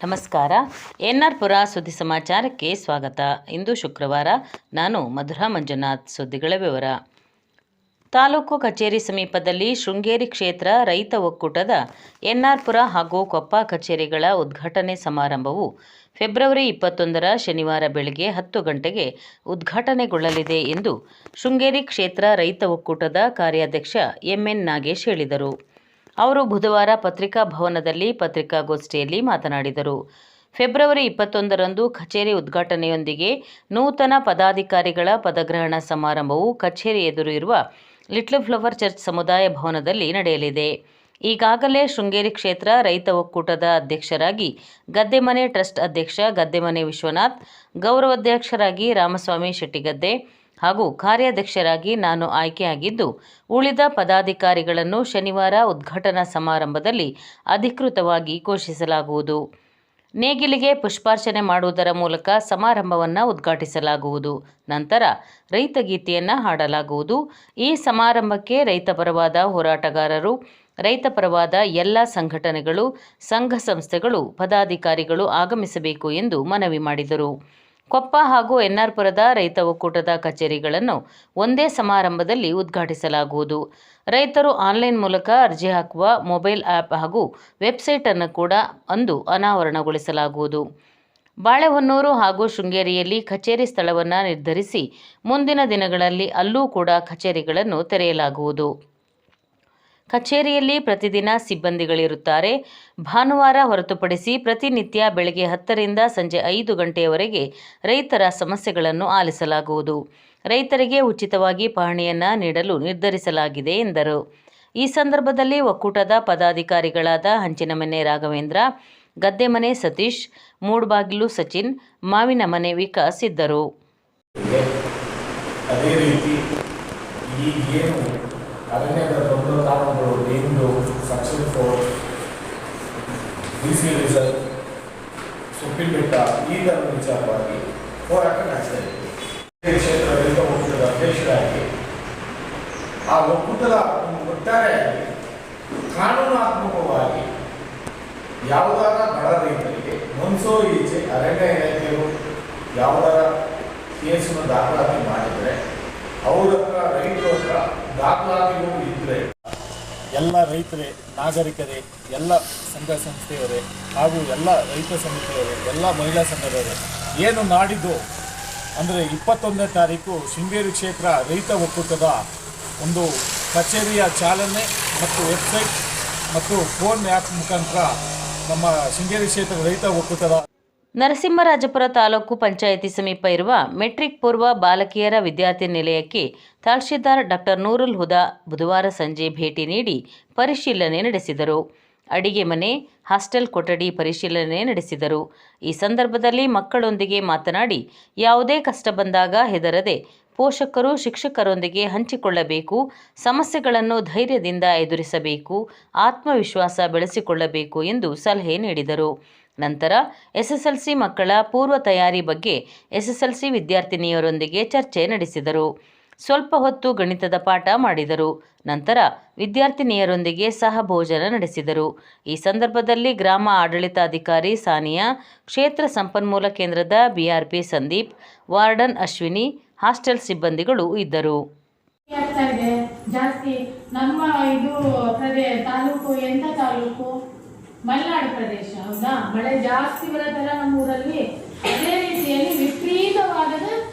ನಮಸ್ಕಾರ. ಎನ್.ಆರ್. ಪುರ ಸುದ್ದಿ ಸಮಾಚಾರಕ್ಕೆ ಸ್ವಾಗತ. ಇಂದು ಶುಕ್ರವಾರ. ನಾನು ಮಧುರಾ ಮಂಜುನಾಥ್. ಸುದ್ದಿಗಳ ವಿವರ. ತಾಲೂಕು ಕಚೇರಿ ಸಮೀಪದಲ್ಲಿ ಶೃಂಗೇರಿ ಕ್ಷೇತ್ರ ರೈತ ಒಕ್ಕೂಟದ ಎನ್.ಆರ್. ಪುರ ಹಾಗೂ ಕೊಪ್ಪ ಕಚೇರಿಗಳ ಉದ್ಘಾಟನೆ ಸಮಾರಂಭವು ಫೆಬ್ರವರಿ 21 ಶನಿವಾರ ಬೆಳಗ್ಗೆ 10 ಗಂಟೆಗೆ ಉದ್ಘಾಟನೆಗೊಳ್ಳಲಿದೆ ಎಂದು ಶೃಂಗೇರಿ ಕ್ಷೇತ್ರ ರೈತ ಒಕ್ಕೂಟದ ಕಾರ್ಯಾಧ್ಯಕ್ಷ ಎಂ.ಎನ್. ನಾಗೇಶ್ ಹೇಳಿದರು. ಅವರು ಬುಧವಾರ ಪತ್ರಿಕಾ ಭವನದಲ್ಲಿ ಪತ್ರಿಕಾಗೋಷ್ಠಿಯಲ್ಲಿ ಮಾತನಾಡಿದರು. ಫೆಬ್ರವರಿ 21ರಂದು ಕಚೇರಿ ಉದ್ಘಾಟನೆಯೊಂದಿಗೆ ನೂತನ ಪದಾಧಿಕಾರಿಗಳ ಪದಗ್ರಹಣ ಸಮಾರಂಭವು ಕಚೇರಿ ಎದುರು ಇರುವ ಲಿಟ್ಲ್ ಫ್ಲವರ್ ಚರ್ಚ್ ಸಮುದಾಯ ಭವನದಲ್ಲಿ ನಡೆಯಲಿದೆ. ಈಗಾಗಲೇ ಶೃಂಗೇರಿ ಕ್ಷೇತ್ರ ರೈತ ಒಕ್ಕೂಟದ ಅಧ್ಯಕ್ಷರಾಗಿ ಗದ್ದೆಮನೆ ಟ್ರಸ್ಟ್ ಅಧ್ಯಕ್ಷ ಗದ್ದೆಮನೆ ವಿಶ್ವನಾಥ್, ಗೌರವಾಧ್ಯಕ್ಷರಾಗಿ ರಾಮಸ್ವಾಮಿ ಶೆಟ್ಟಿಗದ್ದೆ ಹಾಗೂ ಕಾರ್ಯಾಧ್ಯಕ್ಷರಾಗಿ ನಾನು ಆಯ್ಕೆಯಾಗಿದ್ದು, ಉಳಿದ ಪದಾಧಿಕಾರಿಗಳನ್ನು ಶನಿವಾರ ಉದ್ಘಾಟನಾ ಸಮಾರಂಭದಲ್ಲಿ ಅಧಿಕೃತವಾಗಿ ಘೋಷಿಸಲಾಗುವುದು. ನೇಗಿಲಿಗೆ ಪುಷ್ಪಾರ್ಚನೆ ಮಾಡುವುದರ ಮೂಲಕ ಸಮಾರಂಭವನ್ನು ಉದ್ಘಾಟಿಸಲಾಗುವುದು. ನಂತರ ರೈತಗೀತೆಯನ್ನು ಹಾಡಲಾಗುವುದು. ಈ ಸಮಾರಂಭಕ್ಕೆ ರೈತಪರವಾದ ಹೋರಾಟಗಾರರು, ರೈತಪರವಾದ ಎಲ್ಲ ಸಂಘಟನೆಗಳು, ಸಂಘ ಸಂಸ್ಥೆಗಳು, ಪದಾಧಿಕಾರಿಗಳು ಆಗಮಿಸಬೇಕು ಎಂದು ಮನವಿ ಮಾಡಿದರು. ಕೊಪ್ಪ ಹಾಗೂ ಎನ್.ಆರ್. ಪುರದ ರೈತ ಒಕ್ಕೂಟದ ಕಚೇರಿಗಳನ್ನು ಒಂದೇ ಸಮಾರಂಭದಲ್ಲಿ ಉದ್ಘಾಟಿಸಲಾಗುವುದು. ರೈತರು ಆನ್ಲೈನ್ ಮೂಲಕ ಅರ್ಜಿ ಹಾಕುವ ಮೊಬೈಲ್ ಆ್ಯಪ್ ಹಾಗೂ ವೆಬ್ಸೈಟ್ ಅನ್ನು ಕೂಡ ಅಂದು ಅನಾವರಣಗೊಳಿಸಲಾಗುವುದು. ಬಾಳೆಹೊನ್ನೂರು ಹಾಗೂ ಶೃಂಗೇರಿಯಲ್ಲಿ ಕಚೇರಿ ಸ್ಥಳವನ್ನು ನಿರ್ಧರಿಸಿ ಮುಂದಿನ ದಿನಗಳಲ್ಲಿ ಅಲ್ಲೂ ಕೂಡ ಕಚೇರಿಗಳನ್ನು ತೆರೆಯಲಾಗುವುದು. ಕಚೇರಿಯಲ್ಲಿ ಪ್ರತಿದಿನ ಸಿಬ್ಬಂದಿಗಳಿರುತ್ತಾರೆ. ಭಾನುವಾರ ಹೊರತುಪಡಿಸಿ ಪ್ರತಿನಿತ್ಯ ಬೆಳಗ್ಗೆ 10ರಿಂದ ಸಂಜೆ 5 ಗಂಟೆಯವರೆಗೆ ರೈತರ ಸಮಸ್ಯೆಗಳನ್ನು ಆಲಿಸಲಾಗುವುದು. ರೈತರಿಗೆ ಉಚಿತವಾಗಿ ಪಹಣಿಯನ್ನು ನೀಡಲು ನಿರ್ಧರಿಸಲಾಗಿದೆ ಎಂದರು. ಈ ಸಂದರ್ಭದಲ್ಲಿ ಒಕ್ಕೂಟದ ಪದಾಧಿಕಾರಿಗಳಾದ ಹಂಚಿನಮನೆ ರಾಘವೇಂದ್ರ, ಗದ್ದೆಮನೆ ಸತೀಶ್, ಮೂಡಬಾಗಿಲು ಸಚಿನ್, ಮಾವಿನಮನೆ ವಿಕಾಸ್ ಇದ್ದರು. ಅದೇ ರೀತಿ ಈಗೇನು ಅರಣ್ಯದ ದೊಡ್ಡ ಕಾರಣಗಳು ಏನು ಸೆಕ್ಷನ್ 4 BC ರಿಸರ್ವ್, ಸುಪ್ರೀಂ ಬೆಟ್ಟ ಈ ಥರದ ವಿಚಾರವಾಗಿ ಹೋರಾಟ ನಡೆಸ್ತಾ ಇದ್ದೀವಿ. ಕ್ಷೇತ್ರ ರೈತ ಒಕ್ಕೂಟದ ಅಧ್ಯಕ್ಷರಾಗಿ ಆ ಒಕ್ಕೂಟದ ಒಟ್ಟಾರೆಯಾಗಿ ಕಾನೂನಾತ್ಮಕವಾಗಿ ಯಾವುದಾರ ಬಡ ರೈತರಿಗೆ ಮನ್ಸೋ ಈಚೆ ಅರಣ್ಯ ಇಲಾಖೆಯು ಯಾವುದಾರ ಕೇಸನ್ನು ದಾಖಲಾತಿ ಮಾಡಿದರೆ ಅವರ ಹತ್ರ ರೈತರ ಹತ್ರ ದಾಖಲಾತಿಗಳು ಇದ್ದರೆ ಎಲ್ಲ ರೈತರೇ, ನಾಗರಿಕರೇ, ಎಲ್ಲ ಸಂಘ ಸಂಸ್ಥೆಯವರೇ ಹಾಗೂ ಎಲ್ಲ ರೈತ ಸಮಿತಿಯವರೇ, ಎಲ್ಲ ಮಹಿಳಾ ಸಂಘದವರೇ ಏನು ನಾಡಿದ್ದು ಅಂದರೆ 21ನೇ ತಾರೀಕು ಶೃಂಗೇರಿ ಕ್ಷೇತ್ರ ರೈತ ಒಕ್ಕೂಟದ ಒಂದು ಕಚೇರಿಯ ಚಾಲನೆ ಮತ್ತು ವೆಬ್ಸೈಟ್ ಮತ್ತು ಫೋನ್ ಆ್ಯಪ್ ಮುಖಾಂತರ ನಮ್ಮ ಶೃಂಗೇರಿ ಕ್ಷೇತ್ರ ರೈತ ಒಕ್ಕೂಟದ ನರಸಿಂಹರಾಜಪುರ ತಾಲೂಕು ಪಂಚಾಯಿತಿ ಸಮೀಪ ಇರುವ ಮೆಟ್ರಿಕ್ ಪೂರ್ವ ಬಾಲಕಿಯರ ವಿದ್ಯಾರ್ಥಿ ನಿಲಯಕ್ಕೆ ತಹಶೀಲ್ದಾರ್ ಡಾಕ್ಟರ್ ನೂರುಲ್ ಹುದಾ ಬುಧವಾರ ಸಂಜೆ ಭೇಟಿ ನೀಡಿ ಪರಿಶೀಲನೆ ನಡೆಸಿದರು. ಅಡಿಗೆ ಮನೆ, ಹಾಸ್ಟೆಲ್ ಕೊಠಡಿ ಪರಿಶೀಲನೆ ನಡೆಸಿದರು. ಈ ಸಂದರ್ಭದಲ್ಲಿ ಮಕ್ಕಳೊಂದಿಗೆ ಮಾತನಾಡಿ, ಯಾವುದೇ ಕಷ್ಟ ಬಂದಾಗ ಹೆದರದೆ ಪೋಷಕರು, ಶಿಕ್ಷಕರೊಂದಿಗೆ ಹಂಚಿಕೊಳ್ಳಬೇಕು, ಸಮಸ್ಯೆಗಳನ್ನು ಧೈರ್ಯದಿಂದ ಎದುರಿಸಬೇಕು, ಆತ್ಮವಿಶ್ವಾಸ ಬೆಳೆಸಿಕೊಳ್ಳಬೇಕು ಎಂದು ಸಲಹೆ ನೀಡಿದರು. ನಂತರ ಎಸ್ಎಸ್ಎಲ್ಸಿ ಮಕ್ಕಳ ಪೂರ್ವ ತಯಾರಿ ಬಗ್ಗೆ ಎಸ್ಎಸ್ಎಲ್ಸಿ ವಿದ್ಯಾರ್ಥಿನಿಯರೊಂದಿಗೆ ಚರ್ಚೆ ನಡೆಸಿದರು. ಸ್ವಲ್ಪ ಹೊತ್ತು ಗಣಿತದ ಪಾಠ ಮಾಡಿದರು. ನಂತರ ವಿದ್ಯಾರ್ಥಿನಿಯರೊಂದಿಗೆ ಸಹಭೋಜನ ನಡೆಸಿದರು. ಈ ಸಂದರ್ಭದಲ್ಲಿ ಗ್ರಾಮ ಆಡಳಿತಾಧಿಕಾರಿ ಸಾನಿಯಾ, ಕ್ಷೇತ್ರ ಸಂಪನ್ಮೂಲ ಕೇಂದ್ರದ BRP Sandeep, warden Ashwini, hostel ಸಿಬ್ಬಂದಿಗಳು ಇದ್ದರು. ಜಾಸ್ತಿ ನಮ್ಮ ಇದು ತಾಲೂಕು ಎಂತ ತಾಲೂಕು ಮಲೆನಾಡು ಪ್ರದೇಶ, ಹೌದಾ? ಮಳೆ ಜಾಸ್ತಿ ಬರೋದಲ್ಲ ನಮ್ಮ ಊರಲ್ಲಿ. ಅದೇ ರೀತಿಯಲ್ಲಿ ವಿಪರೀತವಾದ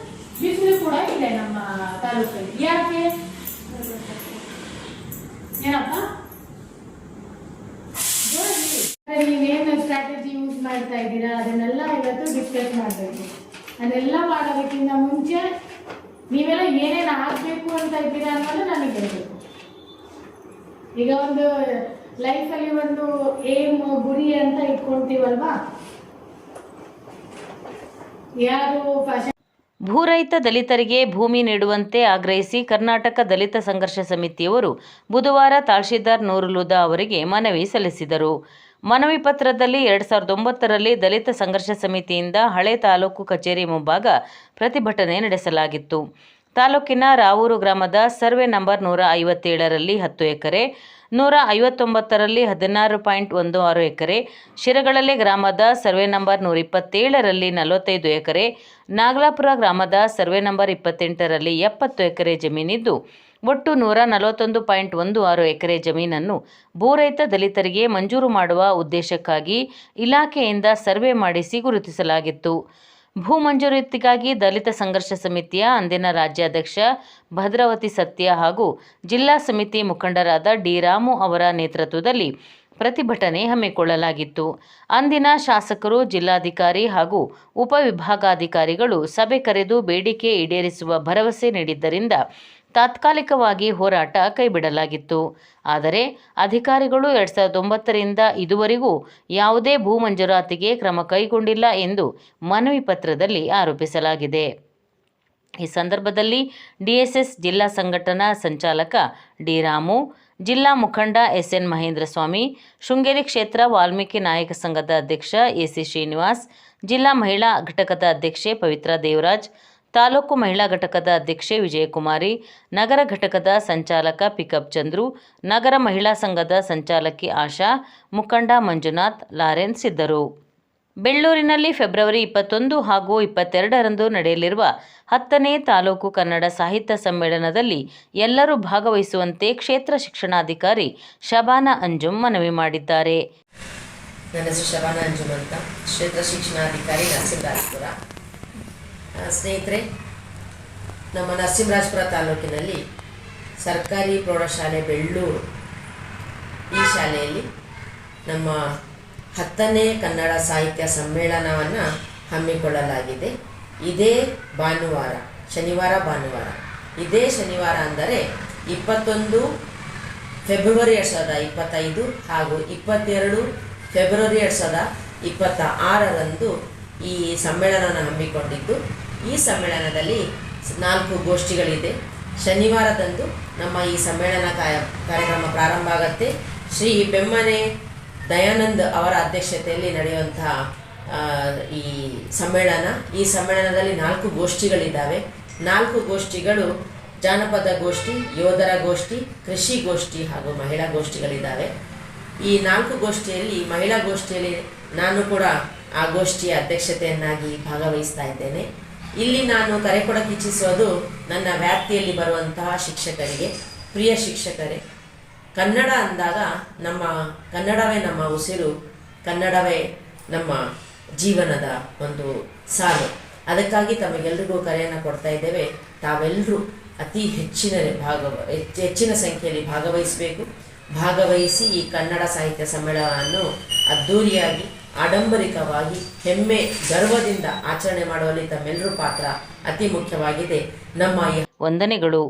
ಬಿಸಿಲು ಕೂಡ ಇದೆ ನಮ್ಮ ತಾಲೂಕಲ್ಲಿ. ಯಾಕೆ ಏನಪ್ಪ ನೀವೇನು ಸ್ಟ್ರಾಟಜಿ ಯೂಸ್ ಮಾಡ್ತಾ ಇದ್ದೀರಾ ಅದನ್ನೆಲ್ಲ ಇವತ್ತು ಡಿಸ್ಕಸ್ ಮಾಡಬೇಕು. ಅದೆಲ್ಲ ಮಾಡೋದಕ್ಕಿಂತ ಮುಂಚೆ ನೀವೆಲ್ಲ ಏನೇನು ಆಗಬೇಕು ಅಂತ ಇದ್ದೀರಾ ಅನ್ನೋದು ನನಗೆ ಹೇಳಬೇಕು. ಈಗ ಒಂದು ಲೈಫಲ್ಲಿ ಒಂದು ಏಮ್, ಗುರಿ ಅಂತ ಇಟ್ಕೊಳ್ತೀವಲ್ವಾ, ಯಾರು ಭೂರಹಿತ ದಲಿತರಿಗೆ ಭೂಮಿ ನೀಡುವಂತೆ ಆಗ್ರಹಿಸಿ ಕರ್ನಾಟಕ ದಲಿತ ಸಂಘರ್ಷ ಸಮಿತಿಯವರು ಬುಧವಾರ ತಹಶೀಲ್ದಾರ್ ನೂರುಲ್ ಹುದಾ ಅವರಿಗೆ ಮನವಿ ಸಲ್ಲಿಸಿದರು. ಮನವಿ ಪತ್ರದಲ್ಲಿ 2009ರಲ್ಲಿ ದಲಿತ ಸಂಘರ್ಷ ಸಮಿತಿಯಿಂದ ಹಳೆ ತಾಲೂಕು ಕಚೇರಿ ಮುಂಭಾಗ ಪ್ರತಿಭಟನೆ ನಡೆಸಲಾಗಿತ್ತು. ತಾಲೂಕಿನ ರಾವೂರು ಗ್ರಾಮದ ಸರ್ವೆ ನಂಬರ್ 157ರಲ್ಲಿ 10 ಎಕರೆ, 159ರಲ್ಲಿ 16.16 ಎಕರೆ, ಶಿರಗಳಲೆ ಗ್ರಾಮದ ಸರ್ವೆ ನಂಬರ್ 127ರಲ್ಲಿ 45 ಎಕರೆ, ನಾಗಲಾಪುರ ಗ್ರಾಮದ ಸರ್ವೆ ನಂಬರ್ 28ರಲ್ಲಿ 70 ಎಕರೆ ಜಮೀನಿದ್ದು ಒಟ್ಟು 141.16 ಎಕರೆ ಜಮೀನನ್ನು ಭೂರಹಿತ ದಲಿತರಿಗೆ ಮಂಜೂರು ಮಾಡುವ ಉದ್ದೇಶಕ್ಕಾಗಿ ಇಲಾಖೆಯಿಂದ ಸರ್ವೆ ಮಾಡಿಸಿ ಗುರುತಿಸಲಾಗಿತ್ತು. ಭೂ ಮಂಜೂರಾತಿಗಾಗಿ ದಲಿತ ಸಂಘರ್ಷ ಸಮಿತಿಯ ಅಂದಿನ ರಾಜ್ಯಾಧ್ಯಕ್ಷ ಭದ್ರಾವತಿ ಸತ್ಯ ಹಾಗೂ ಜಿಲ್ಲಾ ಸಮಿತಿ ಮುಖಂಡರಾದ ಡಿ ರಾಮು ಅವರ ನೇತೃತ್ವದಲ್ಲಿ ಪ್ರತಿಭಟನೆ ಹಮ್ಮಿಕೊಳ್ಳಲಾಗಿತ್ತು. ಅಂದಿನ ಶಾಸಕರು, ಜಿಲ್ಲಾಧಿಕಾರಿ ಹಾಗೂ ಉಪವಿಭಾಗಾಧಿಕಾರಿಗಳು ಸಭೆ ಕರೆದು ಬೇಡಿಕೆ ಈಡೇರಿಸುವ ಭರವಸೆ ನೀಡಿದ್ದರಿಂದ ತಾತ್ಕಾಲಿಕವಾಗಿ ಹೋರಾಟ ಕೈಬಿಡಲಾಗಿತ್ತು. ಆದರೆ ಅಧಿಕಾರಿಗಳು 2009ರಿಂದ ಇದುವರೆಗೂ ಯಾವುದೇ ಭೂ ಮಂಜೂರಾತಿಗೆ ಕ್ರಮ ಕೈಗೊಂಡಿಲ್ಲ ಎಂದು ಮನವಿ ಪತ್ರದಲ್ಲಿ ಆರೋಪಿಸಲಾಗಿದೆ. ಈ ಸಂದರ್ಭದಲ್ಲಿ ಡಿಎಸ್ಎಸ್ ಜಿಲ್ಲಾ ಸಂಘಟನಾ ಸಂಚಾಲಕ ಡಿ ರಾಮು, ಜಿಲ್ಲಾ ಮುಖಂಡ ಎಸ್ಎನ್ ಮಹೇಂದ್ರಸ್ವಾಮಿ, ಶೃಂಗೇರಿ ಕ್ಷೇತ್ರ ವಾಲ್ಮೀಕಿ ನಾಯಕ ಸಂಘದ ಅಧ್ಯಕ್ಷ ಎಸಿ ಶ್ರೀನಿವಾಸ್, ಜಿಲ್ಲಾ ಮಹಿಳಾ ಘಟಕದ ಅಧ್ಯಕ್ಷೆ ಪವಿತ್ರ ದೇವರಾಜ್, ತಾಲೂಕು ಮಹಿಳಾ ಘಟಕದ ಅಧ್ಯಕ್ಷೆ ವಿಜಯಕುಮಾರಿ, ನಗರ ಘಟಕದ ಸಂಚಾಲಕ ಪಿಕಪ್ ಚಂದ್ರು, ನಗರ ಮಹಿಳಾ ಸಂಘದ ಸಂಚಾಲಕಿ ಆಶಾ, ಮುಖಂಡ ಮಂಜುನಾಥ್, ಲಾರೆನ್ಸ್ ಇದ್ದರು. ಬೆಳ್ಳೂರಿನಲ್ಲಿ ಫೆಬ್ರವರಿ 21 ಹಾಗೂ 22ರಂದು ನಡೆಯಲಿರುವ 10ನೇ ತಾಲೂಕು ಕನ್ನಡ ಸಾಹಿತ್ಯ ಸಮ್ಮೇಳನದಲ್ಲಿ ಎಲ್ಲರೂ ಭಾಗವಹಿಸುವಂತೆ ಕ್ಷೇತ್ರ ಶಿಕ್ಷಣಾಧಿಕಾರಿ ಶಬಾನಾ ಅಂಜುಮ್ ಮನವಿ ಮಾಡಿದ್ದಾರೆ. ನನ್ನ ಹೆಸರು ಶಬಾನಾ ಅಂಜುಮ್ ಅಂತ, ಕ್ಷೇತ್ರ ಶಿಕ್ಷಣಾಧಿಕಾರಿ ನರಸಿಂಹರಾಜಪುರ. ಸ್ನೇಹಿತರೆ, ನಮ್ಮ ನರಸಿಂಹರಾಜಪುರ ತಾಲೂಕಿನಲ್ಲಿ ಸರ್ಕಾರಿ ಪ್ರೌಢಶಾಲೆ ಬೆಳ್ಳೂರು ಈ ಶಾಲೆಯಲ್ಲಿ ನಮ್ಮ 10ನೇ ಕನ್ನಡ ಸಾಹಿತ್ಯ ಸಮ್ಮೇಳನವನ್ನು ಹಮ್ಮಿಕೊಳ್ಳಲಾಗಿದೆ. ಇದೇ ಭಾನುವಾರ, ಭಾನುವಾರ ಇದೇ ಶನಿವಾರ ಅಂದರೆ 21 ಫೆಬ್ರವರಿ 2025 ಹಾಗೂ 22 ಫೆಬ್ರವರಿ 2026ರಂದು ಈ ಸಮ್ಮೇಳನವನ್ನು ಹಮ್ಮಿಕೊಂಡಿದ್ದು, ಈ ಸಮ್ಮೇಳನದಲ್ಲಿ 4 ಗೋಷ್ಠಿಗಳಿದೆ. ಶನಿವಾರದಂದು ನಮ್ಮ ಈ ಸಮ್ಮೇಳನ ಕಾರ್ಯಕ್ರಮ ಪ್ರಾರಂಭ ಆಗುತ್ತೆ. ಶ್ರೀ ಬೆಮ್ಮನೆ ದಯಾನಂದ್ ಅವರ ಅಧ್ಯಕ್ಷತೆಯಲ್ಲಿ ನಡೆಯುವಂತಹ ಈ ಸಮ್ಮೇಳನದಲ್ಲಿ 4 ಗೋಷ್ಠಿಗಳಿದ್ದಾವೆ. 4 ಗೋಷ್ಠಿಗಳು ಜಾನಪದ ಗೋಷ್ಠಿ, ಯೋಧರ ಗೋಷ್ಠಿ, ಕೃಷಿ ಗೋಷ್ಠಿ ಹಾಗೂ ಮಹಿಳಾ ಗೋಷ್ಠಿಗಳಿದ್ದಾವೆ. ಈ 4 ಗೋಷ್ಠಿಯಲ್ಲಿ ಮಹಿಳಾ ಗೋಷ್ಠಿಯಲ್ಲಿ ನಾನು ಕೂಡ ಆ ಗೋಷ್ಠಿಯ ಅಧ್ಯಕ್ಷತೆಯನ್ನಾಗಿ ಭಾಗವಹಿಸ್ತಾ ಇದ್ದೇನೆ. ಇಲ್ಲಿ ನಾನು ಕರೆ ಕೊಡಕ್ಕೆ ಇಚ್ಛಿಸೋದು ನನ್ನ ವ್ಯಾಪ್ತಿಯಲ್ಲಿ ಬರುವಂತಹ ಶಿಕ್ಷಕರಿಗೆ, ಪ್ರಿಯ ಶಿಕ್ಷಕರೇ, ಕನ್ನಡ ಅಂದಾಗ ಕನ್ನಡವೇ ನಮ್ಮ ಉಸಿರು, ಕನ್ನಡವೇ ನಮ್ಮ ಜೀವನದ ಒಂದು ಸಾಲು. ಅದಕ್ಕಾಗಿ ತಮಗೆಲ್ಲರಿಗೂ ಕರೆಯನ್ನು ಕೊಡ್ತಾ ಇದ್ದೇವೆ. ತಾವೆಲ್ಲರೂ ಅತಿ ಹೆಚ್ಚಿನ ಸಂಖ್ಯೆಯಲ್ಲಿ ಭಾಗವಹಿಸಿ ಈ ಕನ್ನಡ ಸಾಹಿತ್ಯ ಸಮ್ಮೇಳನವನ್ನು ಅದ್ಧೂರಿಯಾಗಿ, ಆಡಂಬರಿಕವಾಗಿ, ಹೆಮ್ಮೆ, ಗರ್ವದಿಂದ ಆಚರಣೆ ಮಾಡುವಲ್ಲಿ ತಮ್ಮೆಲ್ಲರ ಪಾತ್ರ ಅತಿ ಮುಖ್ಯವಾಗಿದೆ. ನಮ್ಮ ವಂದನೆಗಳು.